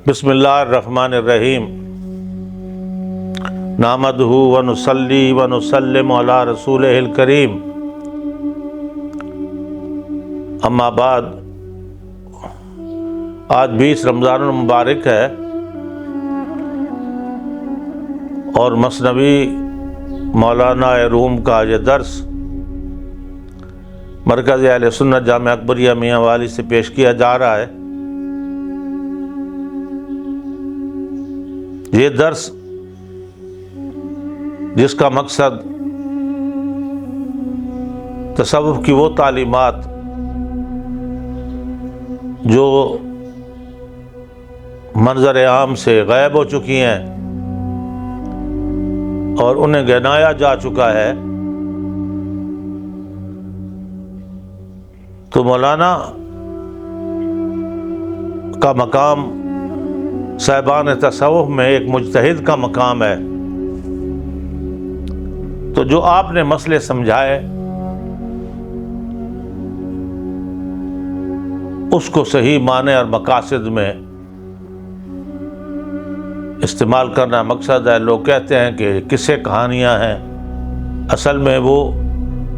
بسم اللہ الرحمن الرحیم نحمدہ ونصلی ونسلم علی رسولہ الکریم اما بعد۔ آج 20 رمضان المبارک ہے اور مثنوی مولانا روم کا یہ درس مرکز اہل سنت جامعہ اکبریہ میاں والی سے پیش کیا جا رہا ہے۔ یہ درس جس کا مقصد تصوف کی وہ تعلیمات جو منظر عام سے غائب ہو چکی ہیں اور انہیں گنایا جا چکا ہے، تو مولانا کا مقام صاحبان تصوف میں ایک مجتہد کا مقام ہے۔ تو جو آپ نے مسئلے سمجھائے اس کو صحیح معنی اور مقاصد میں استعمال کرنا مقصد ہے۔ لوگ کہتے ہیں کہ قصے کہانیاں ہیں، اصل میں وہ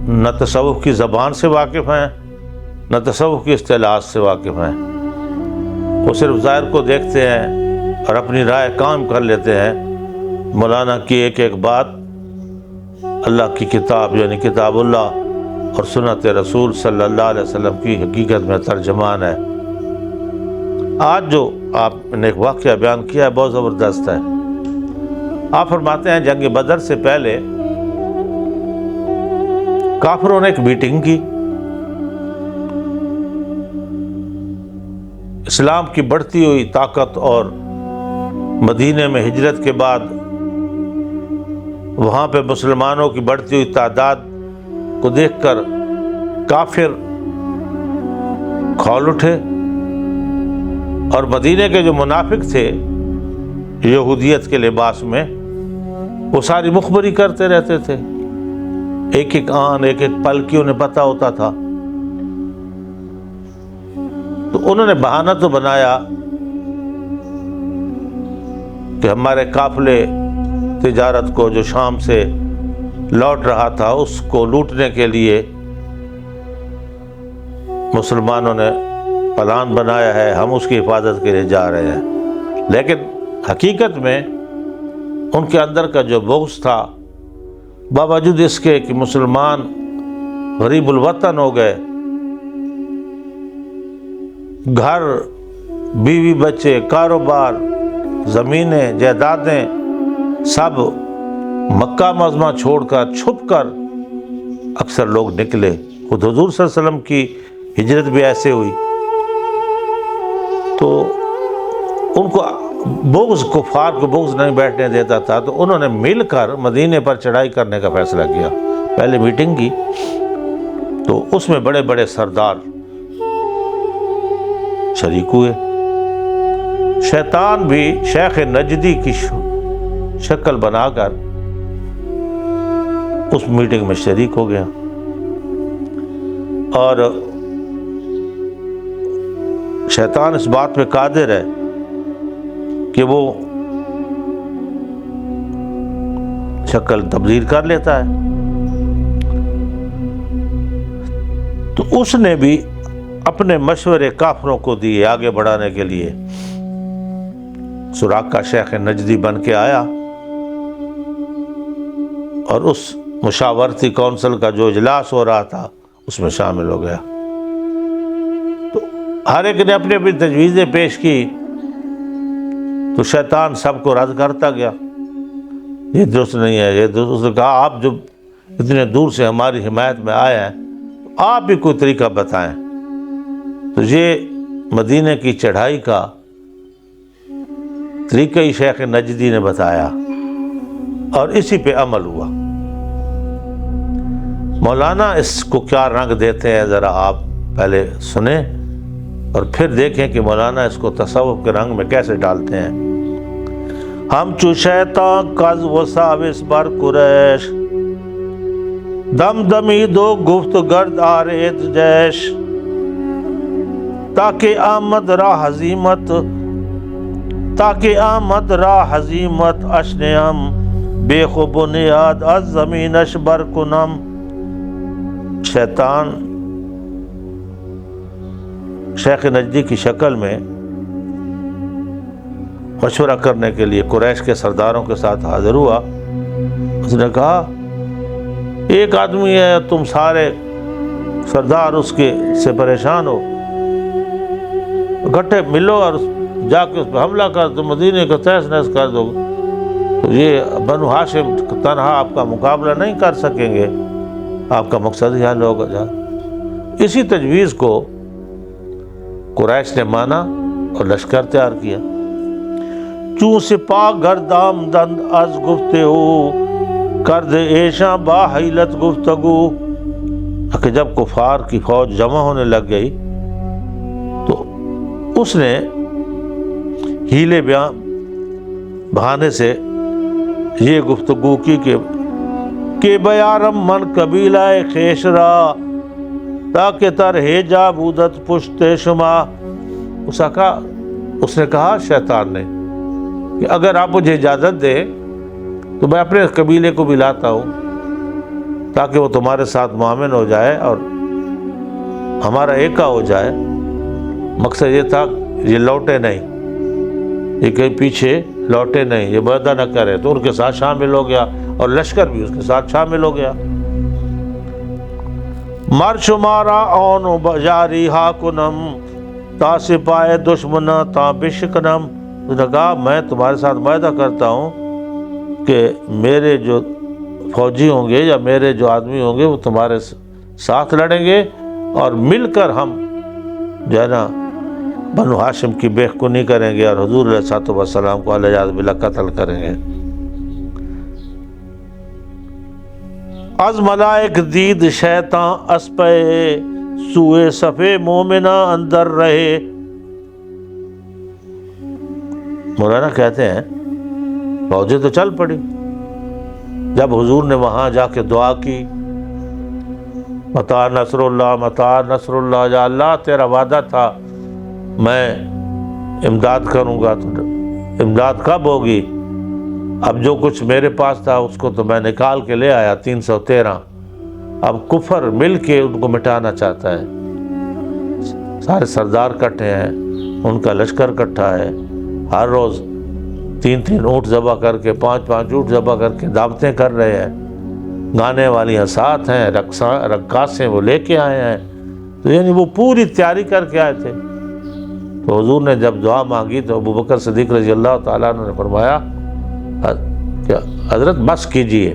نہ تصوف کی زبان سے واقف ہیں نہ تصوف کی اصطلاحات سے واقف ہیں۔ وہ صرف ظاہر کو دیکھتے ہیں اور اپنی رائے قائم کر لیتے ہیں۔ مولانا کی ایک ایک بات اللہ کی کتاب یعنی کتاب اللہ اور سنت رسول صلی اللہ علیہ وسلم کی حقیقت میں ترجمان ہے۔ آج جو آپ نے ایک واقعہ بیان کیا ہے بہت زبردست ہے۔ آپ فرماتے ہیں جنگ بدر سے پہلے کافروں نے ایک میٹنگ کی، اسلام کی بڑھتی ہوئی طاقت اور مدینے میں ہجرت کے بعد وہاں پہ مسلمانوں کی بڑھتی ہوئی تعداد کو دیکھ کر کافر کھول اٹھے، اور مدینے کے جو منافق تھے یہودیت کے لباس میں وہ ساری مخبری کرتے رہتے تھے، ایک ایک آن ایک ایک پل کی انہیں پتہ ہوتا تھا۔ تو انہوں نے بہانہ تو بنایا کہ ہمارے قافلے تجارت کو جو شام سے لوٹ رہا تھا اس کو لوٹنے کے لیے مسلمانوں نے پلان بنایا ہے، ہم اس کی حفاظت کے لیے جا رہے ہیں۔ لیکن حقیقت میں ان کے اندر کا جو بغض تھا، باوجود اس کے کہ مسلمان غریب الوطن ہو گئے، گھر بیوی بچے کاروبار زمینیں جائیدادیں سب مکہ معظمہ چھوڑ کر چھپ کر اکثر لوگ نکلے۔ خود حضور صلی اللہ علیہ وسلم کی ہجرت بھی ایسے ہوئی، تو ان کو بغض کفار کو بغض نہیں بیٹھنے دیتا تھا، تو انہوں نے مل کر مدینے پر چڑھائی کرنے کا فیصلہ کیا۔ پہلے میٹنگ کی تو اس میں بڑے بڑے سردار شریک ہوئے۔ شیطان بھی شیخ نجدی کی شکل بنا کر اس میٹنگ میں شریک ہو گیا، اور شیطان اس بات پہ قادر ہے کہ وہ شکل تبدیل کر لیتا ہے۔ تو اس نے بھی اپنے مشورے کافروں کو دیے آگے بڑھانے کے لیے۔ سراقہ شیخ نجدی بن کے آیا اور اس مشاورتی کونسل کا جو اجلاس ہو رہا تھا اس میں شامل ہو گیا۔ تو ہر ایک نے اپنی اپنی تجویزیں پیش کی، تو شیطان سب کو رد کرتا گیا، یہ درست نہیں ہے، یہ درست۔ اس نے کہا آپ جو اتنے دور سے ہماری حمایت میں آئے ہیں آپ بھی کوئی طریقہ بتائیں۔ تو یہ مدینے کی چڑھائی کا طریقہ ہی شیخ نجدی نے بتایا اور اسی پہ عمل ہوا۔ مولانا اس کو کیا رنگ دیتے ہیں ذرا آپ پہلے سنیں اور پھر دیکھیں کہ مولانا اس کو تصوف کے رنگ میں کیسے ڈالتے ہیں۔ ہم چو شیطان کز و ساوس بر قریش، دم دمی دو گفت گرد آرید جیش، تاکہ آمد را حزیمت تاکہ آمد را حزیمت اشنیم بے خو بنیاد از زمینش بر کنم. شیطان شیخ نجدی کی شکل میں مشورہ کرنے کے لیے قریش کے سرداروں کے ساتھ حاضر ہوا. اس نے کہا ایک آدمی ہے، تم سارے سردار اس کے سے پریشان ہو، اکٹھے ملو اور جا کے اس پہ حملہ کر دو، مدینے کو تہس نہس کر دو. تو یہ بنو ہاشم تنہا آپ کا مقابلہ نہیں کر سکیں گے، آپ کا مقصد ہی حل ہوگا. اسی تجویز کو قریش نے مانا اور لشکر تیار کیا. چوں سپاہ گردام دند از گفتے ہو کرد ایشاں با حیلت گفتگو. کہ جب کفار کی فوج جمع ہونے لگ گئی تو اس نے ہیلے بہانے سے یہ گفتگو کی کہ بیارم من قبیلہ خیش را تاکہ تر ہے جا بودت پشت شما. اس نے کہا شیطان نے کہ اگر آپ مجھے اجازت دیں تو میں اپنے قبیلے کو بھی لاتا ہوں تاکہ وہ تمہارے ساتھ معاون ہو جائے اور ہمارا ایکا ہو جائے. مقصد یہ تھا یہ لوٹے نہیں، یہ کہیں پیچھے لوٹے نہیں، یہ بدہ نہ کرے. تو ان کے ساتھ شامل ہو گیا اور لشکر بھی اس کے ساتھ شامل ہو گیا. مر شمارا اون بجاری ہا کنم تا سپائے دشمنا تا بشکنم. اس نے کہا میں تمہارے ساتھ معاہدہ کرتا ہوں کہ میرے جو فوجی ہوں گے یا میرے جو آدمی ہوں گے وہ تمہارے ساتھ لڑیں گے اور مل کر ہم جو ہے نا بنو ہاشم کی بے کنی کریں گے اور حضور علیہ الصلوۃ والسلام کو علیہ باللہ قتل کریں گے. از ملائک دید شیطان اسپے سوئے صفے مومنہ اندر رہے. مولانا کہتے ہیں فوجیں تو چل پڑی. جب حضور نے وہاں جا کے دعا کی متا نصر اللہ متا نصر اللہ، یا اللہ تیرا وعدہ تھا میں امداد کروں گا، تو امداد کب ہوگی؟ اب جو کچھ میرے پاس تھا اس کو تو میں نکال کے لے آیا 313. اب کفر مل کے ان کو مٹانا چاہتا ہے. سارے سردار کٹھے ہیں، ان کا لشکر کٹھا ہے. ہر روز 3 اونٹ ذبح کر کے 5 اونٹ ذبح کر کے دعوتیں کر رہے ہیں. گانے والیاں ساتھ ہیں، رقاصیں وہ لے کے آئے ہیں. تو یعنی وہ پوری تیاری کر کے آئے تھے. تو حضور نے جب دعا مانگی تو ابو بکر صدیق رضی اللہ تعالیٰ عنہ نے فرمایا کہ حضرت بس کیجئے،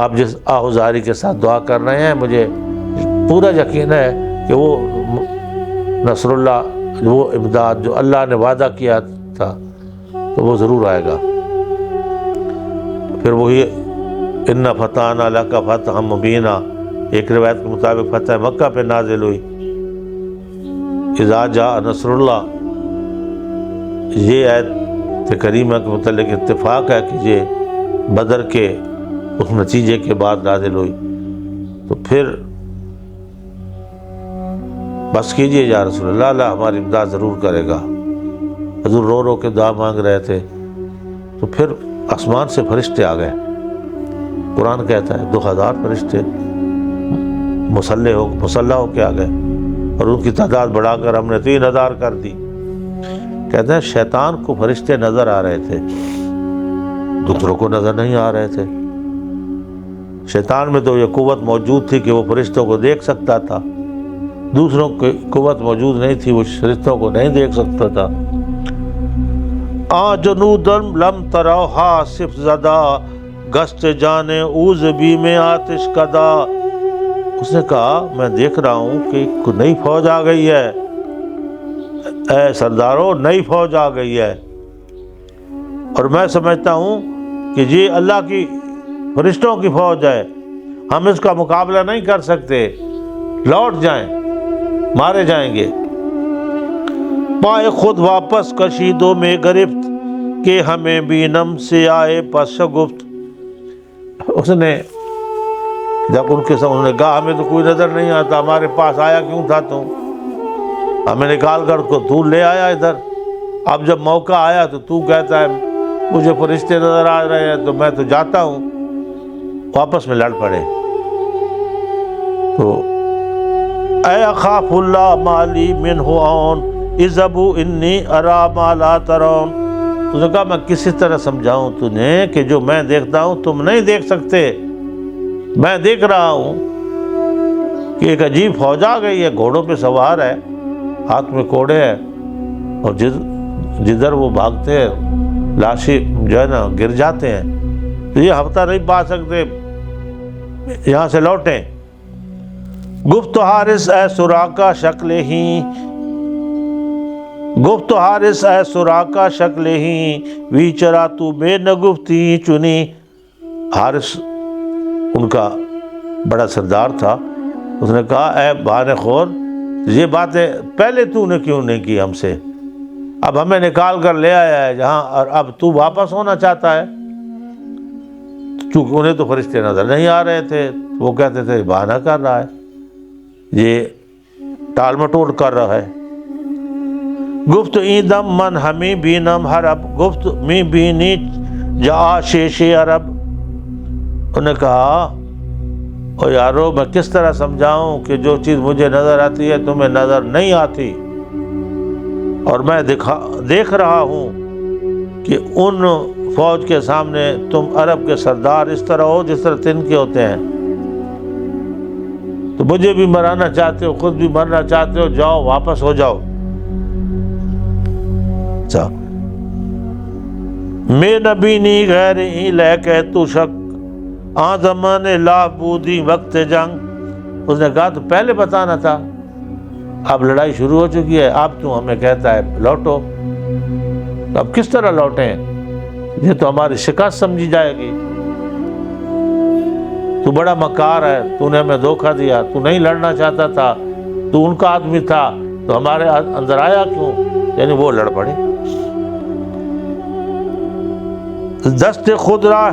آپ جس آہوزاری کے ساتھ دعا کر رہے ہیں مجھے پورا یقین ہے کہ وہ نصر اللہ، وہ امداد جو اللہ نے وعدہ کیا تھا تو وہ ضرور آئے گا. پھر وہی ان فتحنا لک فتحا مبینا، ایک روایت کے مطابق فتح مکہ پہ نازل ہوئی. اذا جاء نصر اللہ، یہ آیت کریمہ کے متعلق اتفاق ہے کہ یہ بدر کے اس نتیجے کے بعد نازل ہوئی. تو پھر بس کیجئے یا رسول اللہ، اللہ ہماری امداد ضرور کرے گا. حضور رو رو کے دعا مانگ رہے تھے تو پھر آسمان سے فرشتے آ گئے. قرآن کہتا ہے 2000 فرشتے مسلح ہو کے آ گئے اور ان کی تعداد بڑھا کر ہم نے 3000 کر دی. کہتے ہیں شیطان کو فرشتے نظر آ رہے تھے، دوسروں کو نظر نہیں آ رہے تھے. شیطان میں تو یہ قوت موجود تھی کہ وہ فرشتوں کو دیکھ سکتا تھا، دوسروں کی قوت موجود نہیں تھی، وہ فرشتوں کو نہیں دیکھ سکتا تھا. جنودن لم تروہا صف زدہ گشت جانے اوز بھی میں آتش کدا. اس نے کہا میں دیکھ رہا ہوں کہ کوئی نئی فوج آ گئی ہے، اے سرداروں نئی فوج آ گئی ہے، اور میں سمجھتا ہوں کہ یہ اللہ کی فرشتوں کی فوج ہے، ہم اس کا مقابلہ نہیں کر سکتے، لوٹ جائیں، مارے جائیں گے. پائے خود واپس کشیدوں میں گرفت کہ ہمیں بینم سے آئے پس شگفت. اس نے جب ان کے ساتھ انہوں نے کہا ہمیں تو کوئی نظر نہیں آتا، ہمارے پاس آیا کیوں تھا تم؟ ہمیں نکال کر کو تو لے آیا ادھر اب جب موقع آیا تو کہتا ہے مجھے فرشتے نظر آ رہے ہیں تو میں تو جاتا ہوں، واپس میں لڑ پڑے۔ تو اے اخاف اللہ مالی منہ عون اذهبوا انی ارا ما لا ترون، اس نے کہا میں کسی طرح سمجھاؤں تمہیں کہ جو میں دیکھتا ہوں تم نہیں دیکھ سکتے۔ میں دیکھ رہا ہوں کہ ایک عجیب فوج آ گئی ہے، گھوڑوں پہ سوار ہے، ہاتھ میں کوڑے ہیں، اور جدھر وہ بھاگتے ہیں لاشیں جو ہے نا گر جاتے ہیں، تو یہ ہفتہ نہیں پا سکتے، یہاں سے لوٹیں۔ گفت حارث اے سراقہ شکل ہی، گفت حارث اے سراقہ شکل ہی ویچرا تو بے نگفتی چنی۔ حارث ان کا بڑا سردار تھا، اس نے کہا اے بہانے خور، یہ باتیں پہلے تو نے کیوں نہیں کی ہم سے؟ اب ہمیں نکال کر لے آیا ہے جہاں، اور اب تو واپس ہونا چاہتا ہے۔ چونکہ انہیں تو فرشتے نظر نہیں آ رہے تھے، وہ کہتے تھے بہانہ کر رہا ہے، یہ ٹال مٹول کر رہا ہے۔ گفت ایندم من ہمیں بینم حرب، گفت می بینی جا شیش عرب۔ انہوں نے کہا او یارو میں کس طرح سمجھاؤں کہ جو چیز مجھے نظر آتی ہے تمہیں نظر نہیں آتی، اور میں دیکھ رہا ہوں کہ ان فوج کے سامنے تم عرب کے سردار اس طرح ہو جس طرح تن کے ہوتے ہیں، تو مجھے بھی مرانا چاہتے ہو، خود بھی مرنا چاہتے ہو، جاؤ واپس ہو جاؤ۔ میں نبی نی غیر ہی لے کہ تو شک آ زمان لا بودی وقت جنگ۔ اس نے کہا تو پہلے بتانا تھا، اب لڑائی شروع ہو چکی ہے، اب تو ہمیں کہتا ہے لوٹو، اب کس طرح لوٹیں؟ یہ تو ہماری شکست سمجھی جائے گی، تو بڑا مکار ہے، تو نے ہمیں دھوکہ دیا، تو نہیں لڑنا چاہتا تھا، تو ان کا آدمی تھا، تو ہمارے اندر آیا کیوں؟ یعنی وہ لڑ پڑے۔ دست خود را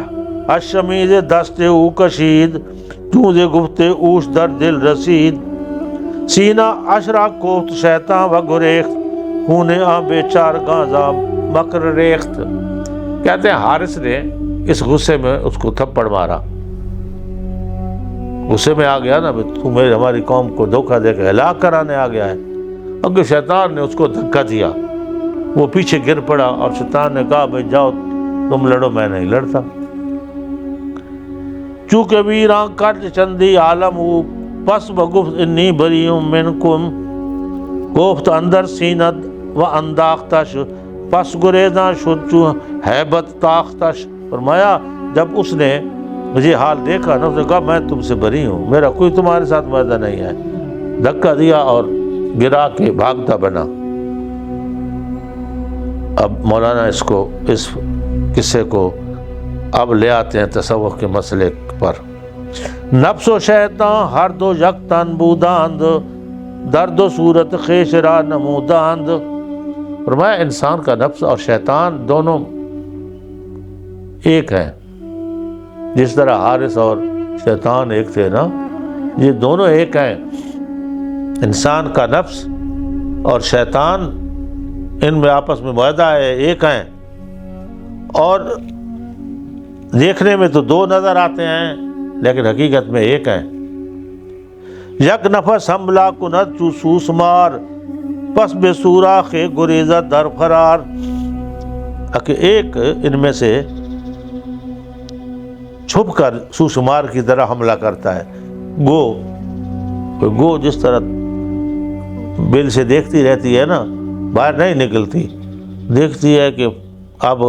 الشمید دست او کشید چوز گفت اوش در دل رسید سینہ اشرا کوفت شیطان و گریخت خون آ بے چار گازا مکر ریخت۔ کہتے ہیں حارث نے اس غصے میں اس کو تھپڑ مارا، غصے میں آ گیا نا، تمہیں ہماری قوم کو دھوکہ دے کے ہلاک کرانے آ گیا ہے۔ اگر شیطان نے اس کو دھکا دیا، وہ پیچھے گر پڑا، اور شیطان نے کہا بھائی جاؤ تم لڑو، میں نہیں لڑتا۔ چونکہ ویراں کٹ چندی عالم ہو پس بگفت انی بریئم منکم گفت اندر سینت و انداختش پس گریزاں شد چو ہیبت تاختش۔ فرمایا جب اس نے مجھے حال دیکھا نا، اس نے کہا میں تم سے بری ہوں، میرا کوئی تمہارے ساتھ معاہدہ نہیں ہے، دھکا دیا اور گرا کے بھاگتا بنا۔ اب مولانا اس قصے کو اب لے آتے ہیں تصوف کے مسئلے پر۔ نفس و شیطان ہر دو یکتن بوداند درد و صورت خیش را نموداند۔ فرمایا انسان کا نفس اور شیطان دونوں ایک ہیں، جس طرح حارث اور شیطان ایک تھے نا، یہ دونوں ایک ہیں۔ انسان کا نفس اور شیطان ان میں آپس میں معاہدہ ہے، ایک ہیں، اور دیکھنے میں تو دو نظر آتے ہیں لیکن حقیقت میں ایک ہیں۔ یک نفس حملہ کند چو سوسمار پس بے سوراخ گریزہ در فرار۔ کہ ایک ان میں سے چھپ کر سوسمار کی طرح حملہ کرتا ہے، گو جس طرح بل سے دیکھتی رہتی ہے نا، باہر نہیں نکلتی، دیکھتی ہے کہ اب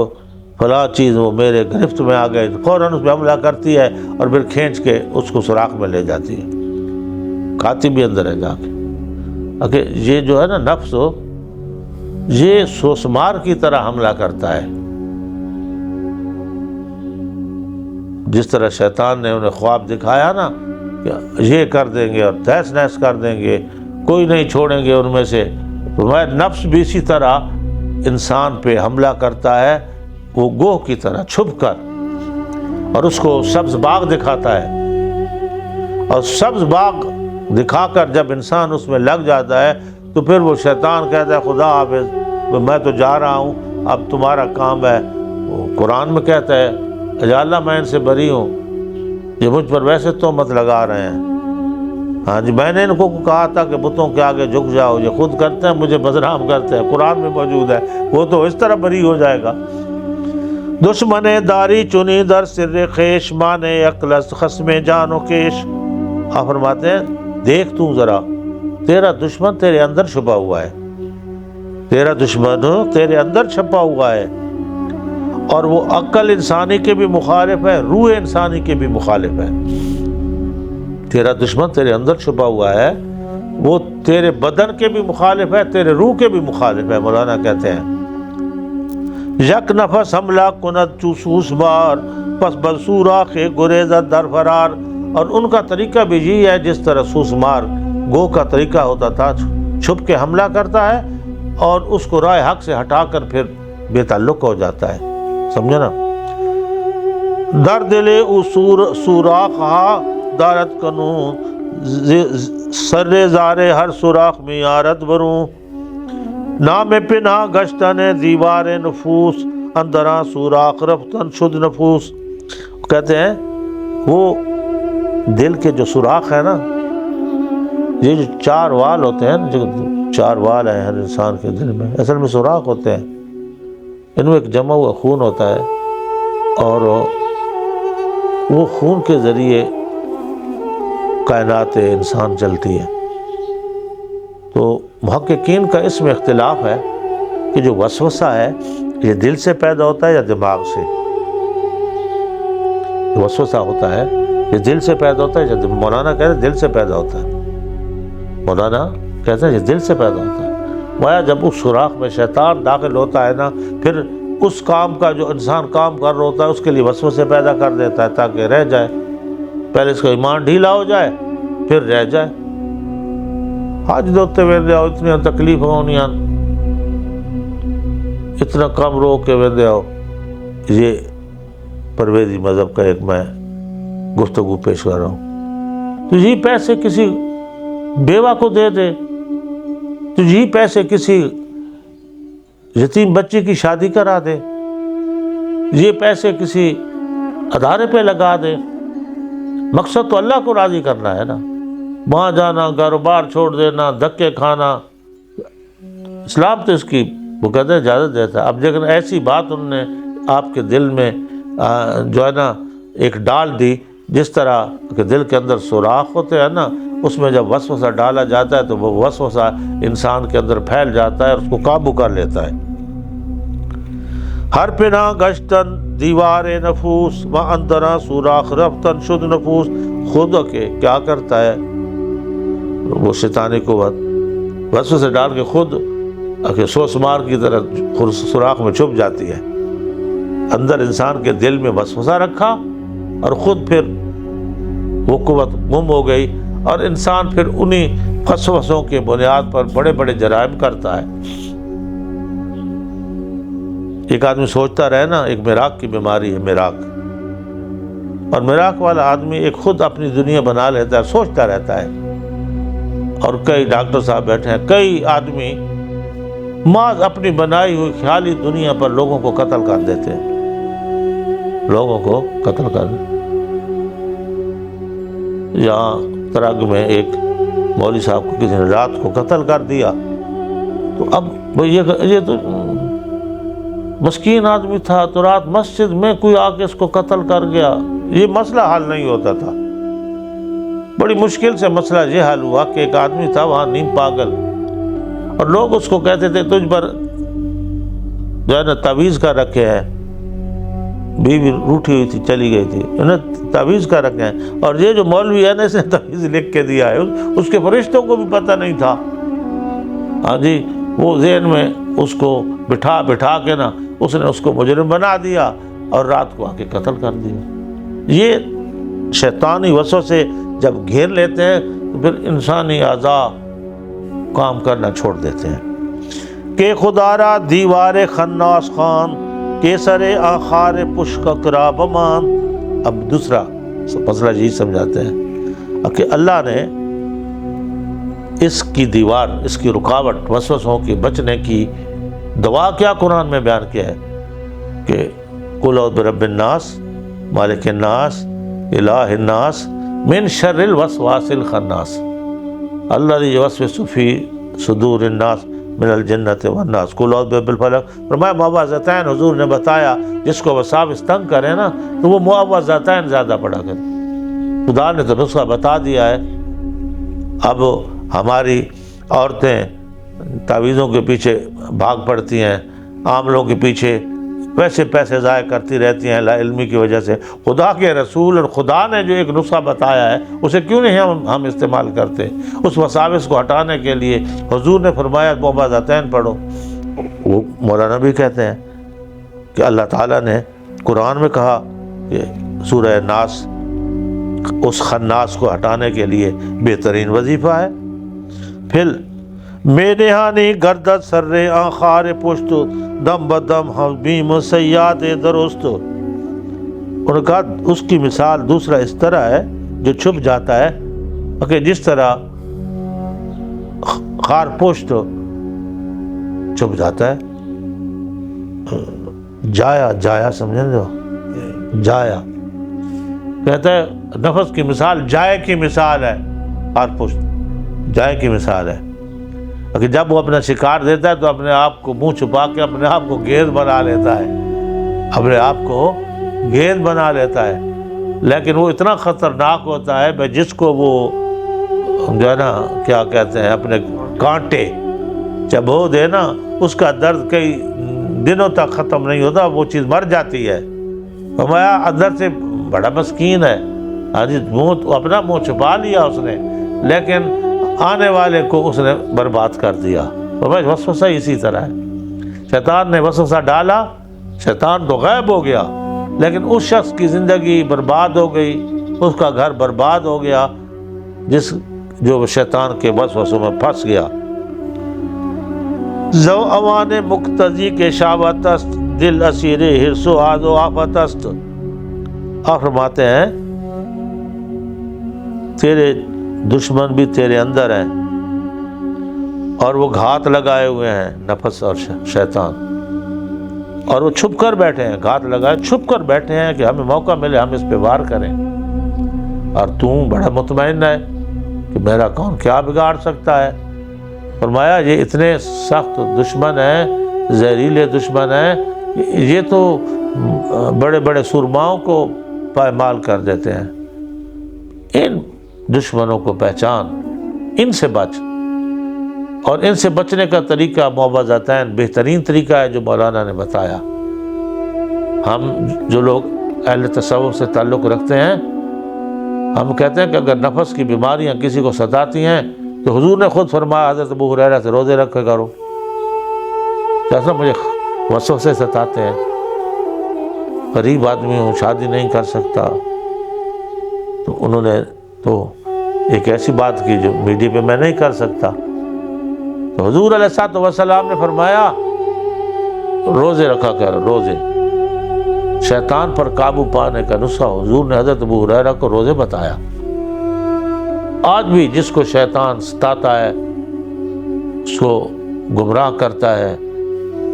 فلاں چیز وہ میرے گرفت میں آ گئے، فوراً اس پہ حملہ کرتی ہے اور پھر کھینچ کے اس کو سوراخ میں لے جاتی ہے، کھاتی بھی اندر ہے جا کے۔ کہ یہ جو ہے نا نفس، یہ سوسمار کی طرح حملہ کرتا ہے، جس طرح شیطان نے انہیں خواب دکھایا نا کہ یہ کر دیں گے اور تہس نہس کر دیں گے، کوئی نہیں چھوڑیں گے ان میں سے، نفس بھی اسی طرح انسان پہ حملہ کرتا ہے، وہ گوہ کی طرح چھپ کر، اور اس کو سبز باغ دکھاتا ہے، اور سبز باغ دکھا کر جب انسان اس میں لگ جاتا ہے تو پھر وہ شیطان کہتا ہے خدا حافظ، میں تو جا رہا ہوں، اب تمہارا کام ہے۔ وہ قرآن میں کہتا ہے اجا اللہ میں ان سے بری ہوں، یہ مجھ پر ویسے تہمت لگا رہے ہیں۔ ہاں جی، میں نے ان کو کہا تھا کہ بتوں کے آگے جھک جاؤ، یہ خود کرتے ہیں، مجھے بدنام کرتے ہیں، قرآن میں موجود ہے، وہ تو اس طرح بری ہو جائے گا۔ دشمن داری چنی در سر خیش، مانے اقلس خصم جان و کیش۔ آپ فرماتے ہیں دیکھ تو ذرا، تیرا دشمن تیرے اندر چھپا ہوا ہے، تیرا دشمن تیرے اندر چھپا ہوا ہے، اور وہ عقل انسانی کے بھی مخالف ہے، روح انسانی کے بھی مخالف ہے۔ تیرا دشمن تیرے اندر چھپا ہوا ہے، وہ تیرے بدن کے بھی مخالف ہے، تیرے روح کے بھی مخالف ہے۔ مولانا کہتے ہیں یک نفس حملہ کند چو سوس بار، پس بسوراخ گریزت در فرار۔ اور ان کا طریقہ بھی یہی ہے جس طرح سوسمار گو کا طریقہ ہوتا تھا، چھپ کے حملہ کرتا ہے اور اس کو رائے حق سے ہٹا کر پھر بے تعلق ہو جاتا ہے، سمجھے نا۔ در دل او سوراخ ہا دارت کنون، سر زارے ہر سوراخ میں یارت بروں۔ نام پناہ گشتن دیوار نفوس، اندراں سوراخ رفتن شد نفوس۔ کہتے ہیں وہ دل کے جو سوراخ ہے نا، یہ جو چار وال ہوتے ہیں، جو چار وال ہیں ہر انسان کے دل میں، اصل میں سوراخ ہوتے ہیں، ان میں ایک جمع ہوا خون ہوتا ہے، اور وہ خون کے ذریعے کائنات انسان چلتی ہے۔ تو محققین کا اس میں اختلاف ہے کہ جو وسوسہ ہے یہ دل سے پیدا ہوتا ہے یا دماغ سے؟ وسوسہ ہوتا ہے یہ دل سے پیدا ہوتا ہے یا مولانا کہتے ہیں دل سے پیدا ہوتا ہے، مولانا کہتے ہیں یہ دل سے پیدا ہوتا ہے۔ گویا جب اس سوراخ میں شیطان داخل ہوتا ہے نا، پھر اس کام کا جو انسان کام کر رہا ہوتا ہے اس کے لیے وسوسے پیدا کر دیتا ہے تاکہ رہ جائے، پہلے اس کا ایمان ڈھیلا ہو جائے پھر رہ جائے۔ حج دوتے ویندے آؤ، اتنی تکلیف ہونی، اتنا کم رو کے ویندے آؤ۔ یہ پرویزی مذہب کا ایک میں گفتگو پیش کر رہا ہوں۔ تو یہ پیسے کسی بیوہ کو دے دے، تو یہ پیسے کسی یتیم بچے کی شادی کرا دے، یہ پیسے کسی ادارے پہ لگا دے۔ مقصد تو اللہ کو راضی کرنا ہے نا، وہاں جانا، کاروبار چھوڑ دینا، دھکے کھانا، اسلام تو اس کی وہ کہتے ہیں اجازت دیتا ہے۔ اب لیکن ایسی بات انہوں نے آپ کے دل میں جو ہے نا ایک ڈال دی، جس طرح کہ دل کے اندر سوراخ ہوتے ہیں نا، اس میں جب وسوسہ ڈالا جاتا ہے تو وہ وسوسہ انسان کے اندر پھیل جاتا ہے اور اس کو قابو کر لیتا ہے۔ ہر پناہ گشتن دیوار نفوس، و اندراں سوراخ رفتن شد نفوس۔ خود کے کیا کرتا ہے وہ شیطانی قوت، وسوسے ڈال کے خود سوسمار کی طرح سوراخ میں چھپ جاتی ہے۔ اندر انسان کے دل میں وسوسہ رکھا اور خود پھر وہ قوت گم ہو گئی، اور انسان پھر انہی وسوسوں کے بنیاد پر بڑے بڑے جرائم کرتا ہے۔ ایک آدمی سوچتا رہے نا، ایک میراک کی بیماری ہے، میراک، اور میراک والا آدمی ایک خود اپنی دنیا بنا لیتا ہے، سوچتا رہتا ہے، اور کئی ڈاکٹر صاحب بیٹھے ہیں، کئی آدمی محض اپنی بنائی ہوئی خیالی دنیا پر لوگوں کو قتل کر دیتے ہیں، لوگوں کو قتل کر دیتے۔ یہاں ترگ میں ایک مولوی صاحب کو کسی نے رات کو قتل کر دیا، تو اب یہ تو مسکین آدمی تھا، تو رات مسجد میں کوئی آ کے اس کو قتل کر گیا، یہ مسئلہ حل نہیں ہوتا تھا۔ بڑی مشکل سے مسئلہ یہ حل ہوا کہ ایک آدمی تھا وہاں نیم پاگل، اور لوگ اس کو کہتے تھے تجھ پر جو ہے نا تعویذ کر رکھے ہیں، بیوی روٹھی ہوئی تھی چلی گئی تھی، انہیں تعویذ کر رکھے ہیں، اور یہ جو مولوی ہے نا اس نے تعویذ لکھ کے دیا ہے، اس کے فرشتوں کو بھی پتہ نہیں تھا۔ ہاں جی، وہ ذہن میں اس کو بٹھا کے نا اس نے اس کو مجرم بنا دیا اور رات کو آ کے قتل کر دیا۔ یہ شیطانی وسوسے جب گھیر لیتے ہیں تو پھر انسانی اعضاء کام کرنا چھوڑ دیتے ہیں۔ کہ خدا را دیوار خناس خان، کیسر آخار پشک کرا بمان۔ اب دوسرا مسئلہ یہی سمجھاتے ہیں کہ اللہ نے اس کی دیوار، اس کی رکاوٹ، وسوسوں کی بچنے کی دوا کیا قرآن میں بیان کیا ہے کہ قل اعوذ برب الناس مالک الناس الہ الناس من شر الوسواس الخناس الذی یوسوس فی صدور الناس من الجنت والناس قل اعوذ برب الفلق. فرمایا معوذتین حضور نے بتایا جس کو وساوس تنگ کرے نا تو وہ معوذتین زیادہ پڑھا کرے. خدا نے تو نسخہ بتا دیا ہے. اب ہماری عورتیں تعویذوں کے پیچھے بھاگ پڑتی ہیں، عاملوں کے پیچھے پیسے ضائع کرتی رہتی ہیں لا علمی کی وجہ سے. خدا کے رسول اور خدا نے جو ایک نسخہ بتایا ہے اسے کیوں نہیں ہم استعمال کرتے؟ اس وساوس کو ہٹانے کے لیے حضور نے فرمایا معوذتین پڑھو. وہ مولانا بھی کہتے ہیں کہ اللہ تعالیٰ نے قرآن میں کہا کہ سورہ ناس اس خناس کو ہٹانے کے لیے بہترین وظیفہ ہے. پھر میرے ہانی گردت سرے آخار پشت دم بدم حبیم سیاد درست. انہوں نے کہا اس کی مثال دوسرا اس طرح ہے جو چھپ جاتا ہے کہ جس طرح خار پشت چھپ جاتا ہے. جایا سمجھیں جو جایا کہتا ہے نفس کی مثال جائے کی مثال ہے. خار پشت جائے کی مثال ہے کہ جب وہ اپنا شکار دیتا ہے تو اپنے آپ کو منہ چھپا کے اپنے آپ کو گیند بنا لیتا ہے، اپنے آپ کو گیند بنا لیتا ہے. لیکن وہ اتنا خطرناک ہوتا ہے بھائی جس کو وہ جو ہے نا کیا کہتے ہیں اپنے کانٹے چبھو دے نا اس کا درد کئی دنوں تک ختم نہیں ہوتا، وہ چیز مر جاتی ہے. فرمایا اندر سے بڑا مسکین ہے، منہ اپنا منہ چھپا لیا اس نے لیکن آنے والے کو اس نے برباد کر دیا. وسوسہ اسی طرح ہے. شیطان نے وسوسہ ڈالا، شیطان تو غائب ہو گیا لیکن اس شخص کی زندگی برباد ہو گئی، اس کا گھر برباد ہو گیا جو شیطان کے وسوسوں میں پھنس گیا. زو اوان مقتضی کے شاوت است دل اسیر حرص و آز و آفت است. آپ فرماتے ہیں تیرے دشمن بھی تیرے اندر ہیں اور وہ گھات لگائے ہوئے ہیں نفس اور شیطان، اور وہ چھپ کر بیٹھے ہیں، گھات لگائے چھپ کر بیٹھے ہیں کہ ہمیں موقع ملے ہم اس پہ وار کریں. اور تم بڑا مطمئن ہے کہ میرا کون کیا بگاڑ سکتا ہے. فرمایا یہ اتنے سخت دشمن ہیں، زہریلے دشمن ہیں، یہ تو بڑے بڑے سرماؤں کو پائمال کر دیتے ہیں. ان دشمنوں کو پہچان، ان سے بچ، اور ان سے بچنے کا طریقہ معوذتین بہترین طریقہ ہے جو مولانا نے بتایا. ہم جو لوگ اہل تصوف سے تعلق رکھتے ہیں ہم کہتے ہیں کہ اگر نفس کی بیماریاں کسی کو ستاتی ہیں تو حضور نے خود فرمایا حضرت ابو ہریرہ سے روزے رکھا کرو. جیسا مجھے وسوسے ستاتے ہیں، غریب آدمی ہوں، شادی نہیں کر سکتا، تو انہوں نے تو ایک ایسی بات کی جو میڈیا پہ میں نہیں کر سکتا. تو حضور علیہ الصلوۃ والسلام نے فرمایا روزے رکھا کر. روزے شیطان پر قابو پانے کا نسخہ حضور نے حضرت ابو ہریرہ کو روزے بتایا. آج بھی جس کو شیطان ستاتا ہے، اس کو گمراہ کرتا ہے،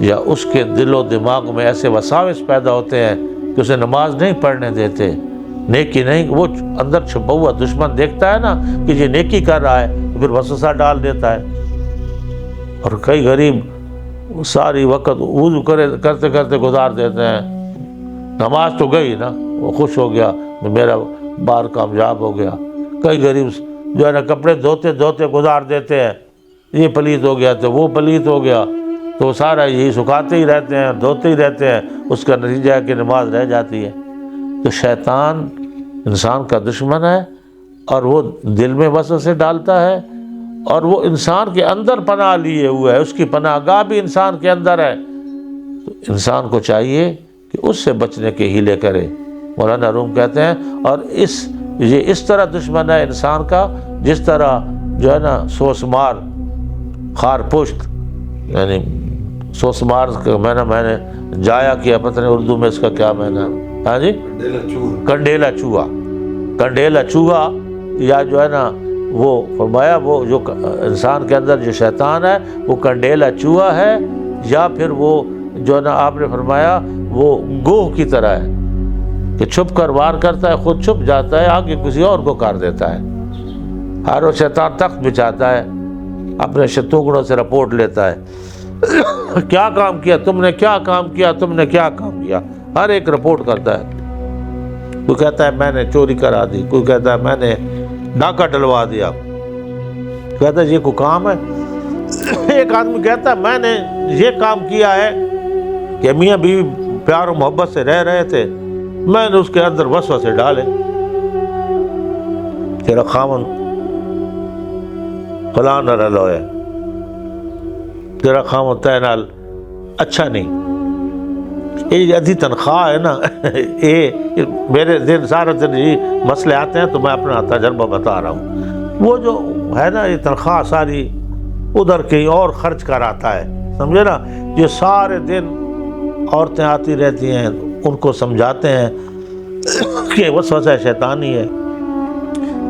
یا اس کے دل و دماغ میں ایسے وساوس پیدا ہوتے ہیں کہ اسے نماز نہیں پڑھنے دیتے، نیکی نہیں، وہ اندر چھپا ہوا دشمن دیکھتا ہے نا کہ یہ نیکی کر رہا ہے پھر وسوسہ ڈال دیتا ہے. اور کئی غریب ساری وقت وضو کرتے کرتے گزار دیتے ہیں، نماز تو گئی نا، وہ خوش ہو گیا میرا بار کامیاب ہو گیا. کئی غریب جو ہے نا کپڑے دھوتے دھوتے گزار دیتے ہیں، یہ پلیت ہو گیا تو وہ پلیت ہو گیا، تو سارا یہی سکھاتے ہی رہتے ہیں، دھوتے ہی رہتے ہیں، اس کا نتیجہ ہے کہ نماز رہ جاتی ہے. تو شیطان انسان کا دشمن ہے اور وہ دل میں وسوسے ڈالتا ہے، اور وہ انسان کے اندر پناہ لیے ہوئے ہے، اس کی پناہ گاہ بھی انسان کے اندر ہے. تو انسان کو چاہیے کہ اس سے بچنے کے ہیلے کرے. مولانا روم کہتے ہیں اور یہ اس طرح دشمن ہے انسان کا جس طرح جو ہے نا سوسمار خار پشت، یعنی سوسمار کا میں نے جایا کیا، پتہ نہیں اردو میں اس کا کیا معنی ہے. ہاں جی، کنڈیلا چوہا. کنڈیلا چوہا یا جو ہے نا وہ فرمایا وہ جو انسان کے اندر جو شیطان ہے وہ کنڈیلا چوہا ہے یا پھر وہ جو نا آپ نے فرمایا وہ گوہ کی طرح ہے کہ چھپ کر وار کرتا ہے، خود چھپ جاتا ہے، آگے کسی اور کو کار دیتا ہے۔ ہر وہ شیطان تخت بچھاتا ہے، اپنے شتوگڑوں سے رپورٹ لیتا ہے کیا کام کیا تم نے، کیا کام کیا تم نے، کیا کام کیا، ہر ایک رپورٹ کرتا ہے۔ کوئی کہتا ہے میں نے چوری کرا دی، کوئی کہتا ہے میں نے ڈاکہ ڈلوا دیا، کہتا ہے یہ کوئی کام ہے؟ ایک آدمی کہتا ہے میں نے یہ کام کیا ہے کہ میاں بیوی پیار و محبت سے رہ رہے تھے، میں نے اس کے اندر وسوسے ڈالے، تیرا خامن فلاں نہ رلوئے، تیرا خامن تینال اچھا نہیں، یہ ادھی تنخواہ ہے نا یہ میرے دن سارے دن یہ مسئلے آتے ہیں تو میں اپنا تجربہ بتا رہا ہوں، وہ جو ہے نا یہ تنخواہ ساری ادھر کہیں اور خرچ کر آتا ہے، سمجھے نا، یہ سارے دن عورتیں آتی رہتی ہیں، ان کو سمجھاتے ہیں کہ وسوسہ شیطانی ہے۔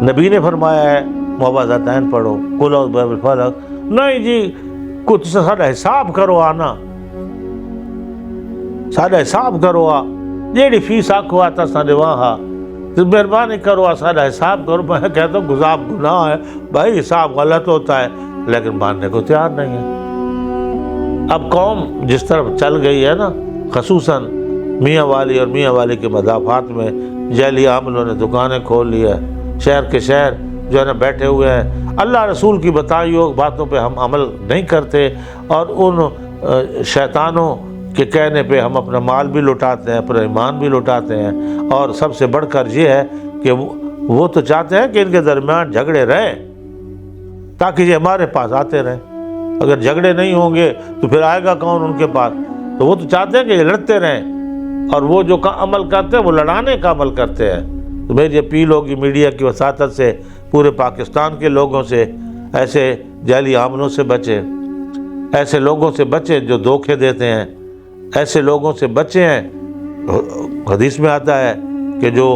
نبی نے فرمایا ہے معوذتین پڑھو، قل اعوذ برب الفلق، نہیں جی کچھ سارا حساب کرو آنا، سارا حساب کرو آ جیڑی فیس آکھو آتا سارے وہاں تو مہربانی کرو آ سارا حساب کرو۔ میں کہتا ہوں گزاب گناہ ہے بھائی، حساب غلط ہوتا ہے لیکن ماننے کو تیار نہیں ہے۔ اب قوم جس طرف چل گئی ہے نا، خصوصاً میاں والی اور میاں والی کے مضافات میں جعلی عاملوں نے دکانیں کھول لی ہے، شہر کے شہر جو ہے نا بیٹھے ہوئے ہیں، اللہ رسول کی بتائی ہوئی باتوں پہ ہم عمل نہیں کرتے، اور ان شیطانوں کے کہنے پہ ہم اپنا مال بھی لٹاتے ہیں، اپنا ایمان بھی لٹاتے ہیں، اور سب سے بڑھ کر یہ ہے کہ وہ تو چاہتے ہیں کہ ان کے درمیان جھگڑے رہیں تاکہ یہ ہمارے پاس آتے رہیں۔ اگر جھگڑے نہیں ہوں گے تو پھر آئے گا کون ان کے پاس؟ تو وہ تو چاہتے ہیں کہ یہ لڑتے رہیں، اور وہ جو عمل کرتے ہیں وہ لڑانے کا عمل کرتے ہیں۔ تو میری اپیل ہوگی میڈیا کی وساطت سے پورے پاکستان کے لوگوں سے، ایسے جعلی عاملوں سے بچیں، ایسے لوگوں سے بچیں جو دھوکے دیتے ہیں، ایسے لوگوں سے بچے ہیں۔ حدیث میں آتا ہے کہ جو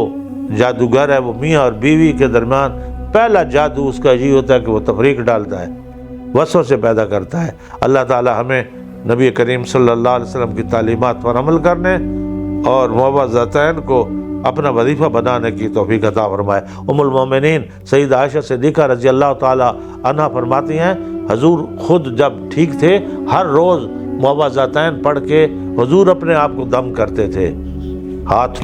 جادوگر ہے وہ میاں اور بیوی کے درمیان پہلا جادو اس کا یہ ہوتا ہے کہ وہ تفریق ڈالتا ہے، وسوسے پیدا کرتا ہے۔ اللہ تعالی ہمیں نبی کریم صلی اللہ علیہ وسلم کی تعلیمات پر عمل کرنے اور معوذتین کو اپنا وظیفہ بنانے کی توفیق عطا فرمائے۔ ام المومنین سیدہ عائشہ صدیقہ رضی اللہ تعالی عنہا فرماتی ہیں حضور خود جب ٹھیک تھے ہر روز معوذتین پڑھ کے حضور اپنے آپ کو دم کرتے تھے ہاتھ،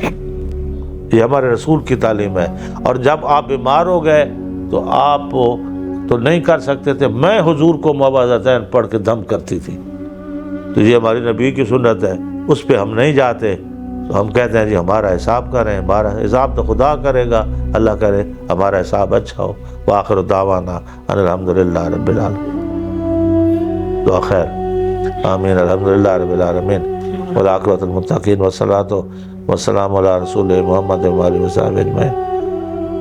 یہ ہمارے رسول کی تعلیم ہے۔ اور جب آپ بیمار ہو گئے تو آپ تو نہیں کر سکتے تھے، میں حضور کو معوذتین پڑھ کے دم کرتی تھی، تو یہ ہماری نبی کی سنت ہے، اس پہ ہم نہیں جاتے، تو ہم کہتے ہیں جی ہمارا حساب کریں، ہمارا حساب تو خدا کرے گا، اللہ کرے ہمارا حساب اچھا ہو۔ وآخر دعوانا ان الحمدللہ رب العالمین، دعا خیر، آمین، الحمدللہ رب العالمین، والعاقبۃ للمتقین، والصلاۃ والسلام علی رسول محمد وآلہ وصحبہ اجمعین۔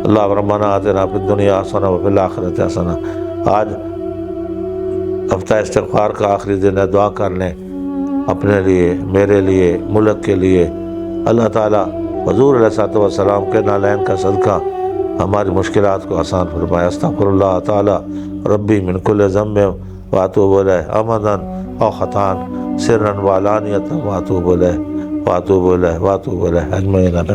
اللہم ربنا آتنا فی الدنیا حسنہ وفی الآخرۃ حسنہ۔ آج ہفتہ استغفار کا آخری دن ہے، دعا کر لیں اپنے لیے، میرے لیے، ملک کے لیے۔ اللہ تعالیٰ حضور علیہ الصلوۃ والسلام کے نالین کا صدقہ ہماری مشکلات کو آسان فرمائے۔ استغفر اللہ تعالیٰ ربی من کل ذنب واتوب الیہ، عمدا او خطا، سرا وعلانیۃ واتوب الیہ واتوب الیہ واتوب الیہ اجمعین۔